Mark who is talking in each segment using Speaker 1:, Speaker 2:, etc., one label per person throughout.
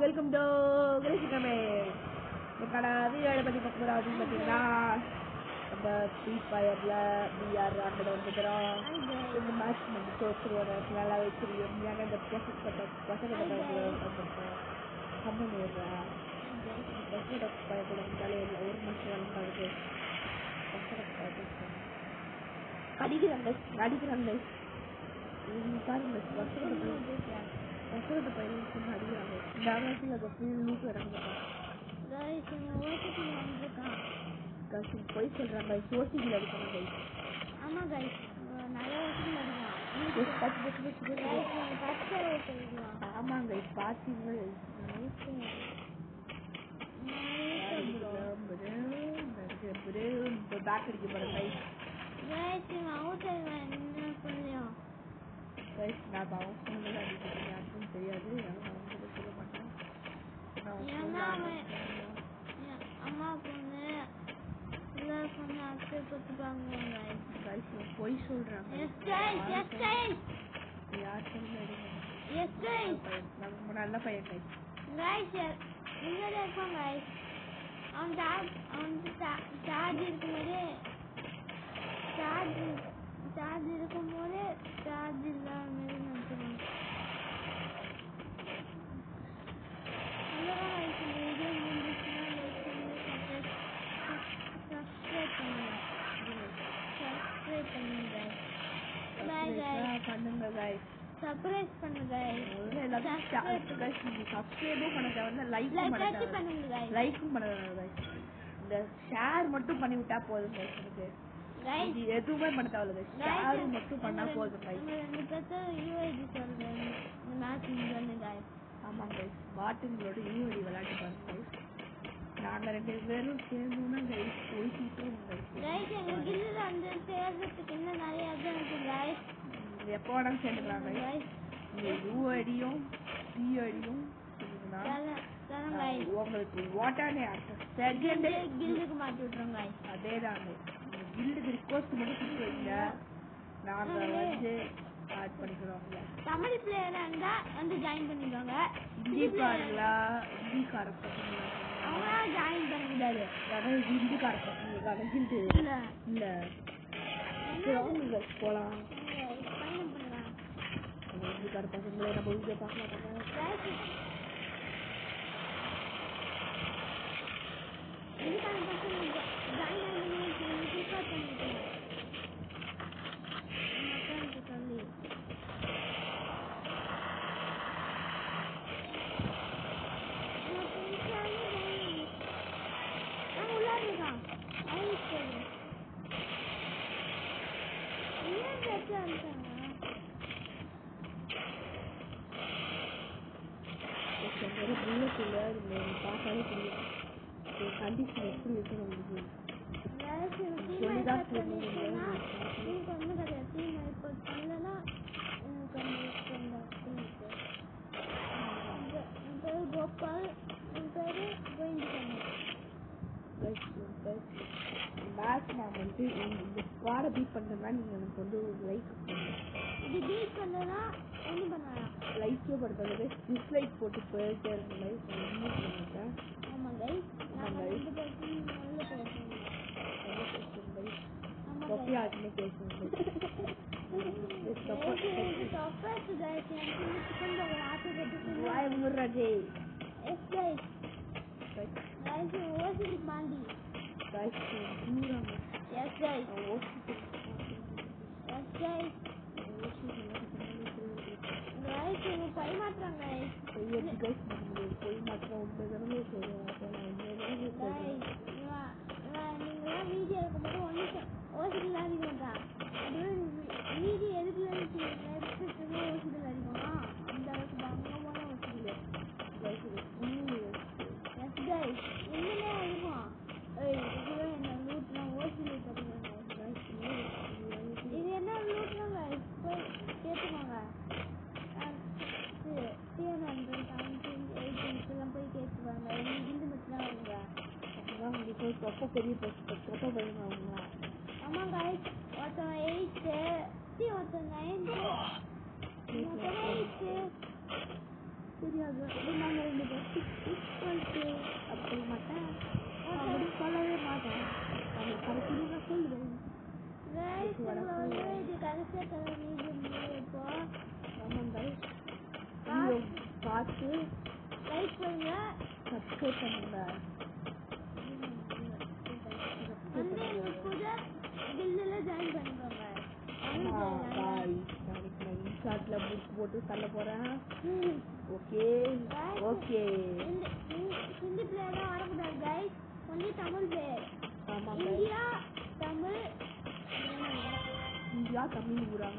Speaker 1: Welcome to கிரேசிகமே. இதுக்கான வீடியோவை பற்றி பார்க்க போகிறோம் அப்படின்னு பார்த்தீங்கன்னா, நம்ம ஃப்ரீ ஃபயரில் பிஆர் ஆண்டை வந்துக்கிறோம். இந்த மேட்ச் நம்ம தோற்றுருவோம், நல்லா வச்சிருக்கோம். ஏன்னா இந்த பசங்க வந்துருக்கோம் கம்மன் விடுறேன். பசங்க பயப்பட இருந்தாலே இல்லை, ஒரு மாதம் வளர்ந்தாலுக்கு பசங்க பயப்பட அடிக்கிறாங்க பாருங்க. வசனத்தை பயன்படுத்தி அடிக்கிறாங்க. இந்த அவசியம் அதை ஃபுல் லூப் இறங்குறாங்க. போய் சொல்றாங்க ஓசிகள் அடிப்பாங்க.
Speaker 2: ஆமா கைஸ், நிறைய ஓசிகள் அடிக்கலாம்.
Speaker 1: ஆமாங்க பாத்தீங்க. பேக் அடிக்க போறேன் நான் அவன் தெரியாது, சொல்ல மாட்டேன்.
Speaker 2: அம்மா பொண்ணு
Speaker 1: போய் சொல்றாங்க. நல்ல பையன்
Speaker 2: சார்ஜ் இருக்கும்போது சார்ஜ் இல்லாத மாதிரி நினைக்கிறேன். சப்ஸ்கிரைப் பண்ணுங்க.
Speaker 1: சப்ஸ்கிரைபும் பண்ண தேவை, லைக்கும் பண்ணுங்க. இந்த ஷேர் மட்டும் பண்ணி விட்டா போதும். எனக்கு எதுவுமே பண்ண தேவை, ஷேர் மட்டும் பண்ணா போதும். ஆமாங்க பாட்டுங்களோட யூஐடி விளையாட்டு பாருங்க. நாங்க 2 பேரும் சேர்ந்தோம்னா எப்போ வேணாலும் சேர்ந்துக்கிறாங்க. யூஐடியும் சிஐடியும் உங்களுக்கு ஓட்டானே
Speaker 2: கில்டுக்கு மாற்றி விட்டுருங்க.
Speaker 1: அதேதாங்க, கில்டுக்கு ரிக்வெஸ்ட் மட்டும் கொடுத்து வைங்க, நாங்க வந்து ஆட் பண்ணிக்கிறோம்.
Speaker 2: தமிழ் பிளேயரா இருந்தா வந்து ஜாயின் பண்ணிக்கோங்க.
Speaker 1: ஹிந்திக்காரங்களா ஹிந்திக்கார பசங்க
Speaker 2: அவங்க ஜாயின் பண்ண முடியாது.
Speaker 1: ஹிந்திக்கார பசங்களுக்கான கில்டு இல்ல போலாம். ஹிந்திக்கார பசங்களே நம்ம வீடியோ பார்க்கலாம். பார்த்தாலே தெரியும் கண்டிஷன் எப்படி இருக்கு நம்மளுக்கு. நான் வந்து இந்த ஸ்குவாட பீட் பண்றதுனா நீங்க எனக்கு வந்து ஒரு லைக்
Speaker 2: இது பீட் பண்ணா என்ன பண்ணலாம்,
Speaker 1: லைக்கே பண்றது டிஸ்லைக் போட்டு போயிட்டே இருக்கு. லைக் பண்ணிட்டேன்.
Speaker 2: ஆமா கைஸ், நான் வந்து பேசுறேன் நல்ல பேசுறேன்.
Speaker 1: ஓகே ஆட்னே பேசுறேன்.
Speaker 2: சப்போர்ட் கைஸ், எனக்கு சிக்கன் பர்கர் ஆர்டர் போட்டு
Speaker 1: வாய் முறடே.
Speaker 2: எஸ் கைஸ், கைஸ் ஓசிக்கு பாண்டி
Speaker 1: கைஸ் பூரா.
Speaker 2: எஸ் கைஸ்,
Speaker 1: ஓசிக்கு
Speaker 2: எஸ் கைஸ், கைஸ் இவங்க போய் மாட்றாங்க.
Speaker 1: கைஸ் போய் மாட்றோம். உண்மைதானே சொல்றேன்.
Speaker 2: நீங்களாம் வீடியோ இருக்கும்போது ஒன்று ஓசிகள் அடிக்கமாட்டான். அதுவே வீடியோ எதுக்குள்ள ஓசிகள் அடிக்கணும். அந்த அளவுக்கு பயங்கரமான ஓசிகள். எஸ் கைஸ், என்னமே அடிக்கும். என்ன லூட்னா ஓசிகள் கட்டுவாங்க. இது என்ன லூட்னா கைஸ் போய் கேட்டுக்கோங்க. போய் கேட்டுவாங்க. இது மட்டும் அவங்க
Speaker 1: ரொம்ப பெரிய ரொம்ப பயமா அவங்க.
Speaker 2: ஆமா கைஸ், ஒருத்தன் 8 ஒருத்தன் 9
Speaker 1: தெரியாது.
Speaker 2: நாங்கள் 2 பேர்
Speaker 1: அப்படி மாட்டேன் அப்படி சொல்லவே மாட்டேன் நம்ம கடைசியில் நான் சொல்லுவேன்
Speaker 2: இது கடைசியாக தர இப்போ
Speaker 1: ஆமாங்கள் வீடியோ பார்த்து
Speaker 2: லைக் பண்ணுங்க
Speaker 1: சப்ஸ்கிரைப் பண்ணுங்க
Speaker 2: வந்து எங்கள் கூட கில்லில் ஜாயின் பண்ணிக்கோங்க
Speaker 1: நாளைக்கு நான் இன்ஷாட்டில் புக் போட்டு தள்ள போகிறேன் ஓகே ஓகே
Speaker 2: ஹிந்தி பிளேயர்லாம் வரக்கூடாது கைஸ் ஒன்லி தமிழ் பிளேயர்
Speaker 1: ஆமாங்க இந்தியா தமிழ் ஊராக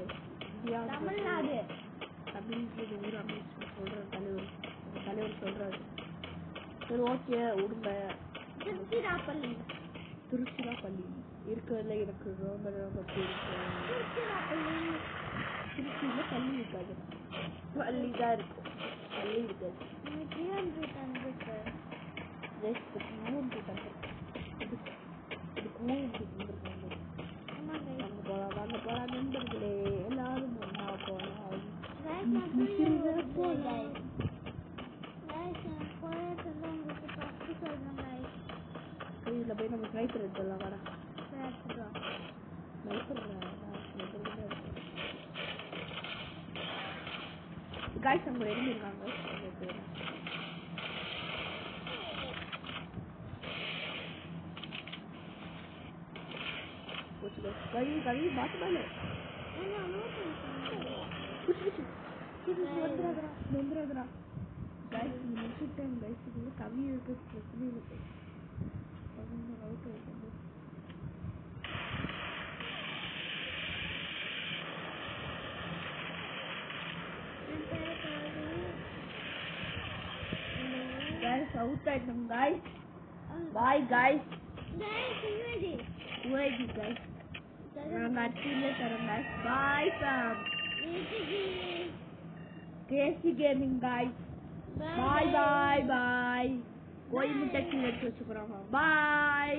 Speaker 1: இந்தியா
Speaker 2: தமிழ்நாடு
Speaker 1: தமிழ்ன்றது ஊராக சொல்கிற தலைவர் சொல்கிறாரு சரி ஓகே விடுங்க
Speaker 2: திருச்சிராப்பள்ளி
Speaker 1: இருக்கிறதுல எனக்கு ரொம்ப ரொம்ப பிடிக்கும் திருச்சியில் பள்ளி இருக்காது பள்ளி தான் இருக்கும் பள்ளி இருக்காது வாங்க போகலாம் நண்பர்களே எல்லாரும் ஒன்றா போகலாம் இதில் போய் நம்ம ஸ்னைப்பர் எடுத்துடலாம் வர காய்ஸ் அவங்க எழுதிருக்காங்க கவி பாத்து மேலே வந்துடாதரா காய்ஸ் முடிச்சுட்டேன் காய்ஸ் இது கவி இருக்கு பிரச்சனை இருக்கு guys out item guys bye guys wait guys நான் நட்டில தரேன் guys bye fam KC gaming guys bye bye bye कोई मुझे चिल्ला के चुप रहा bye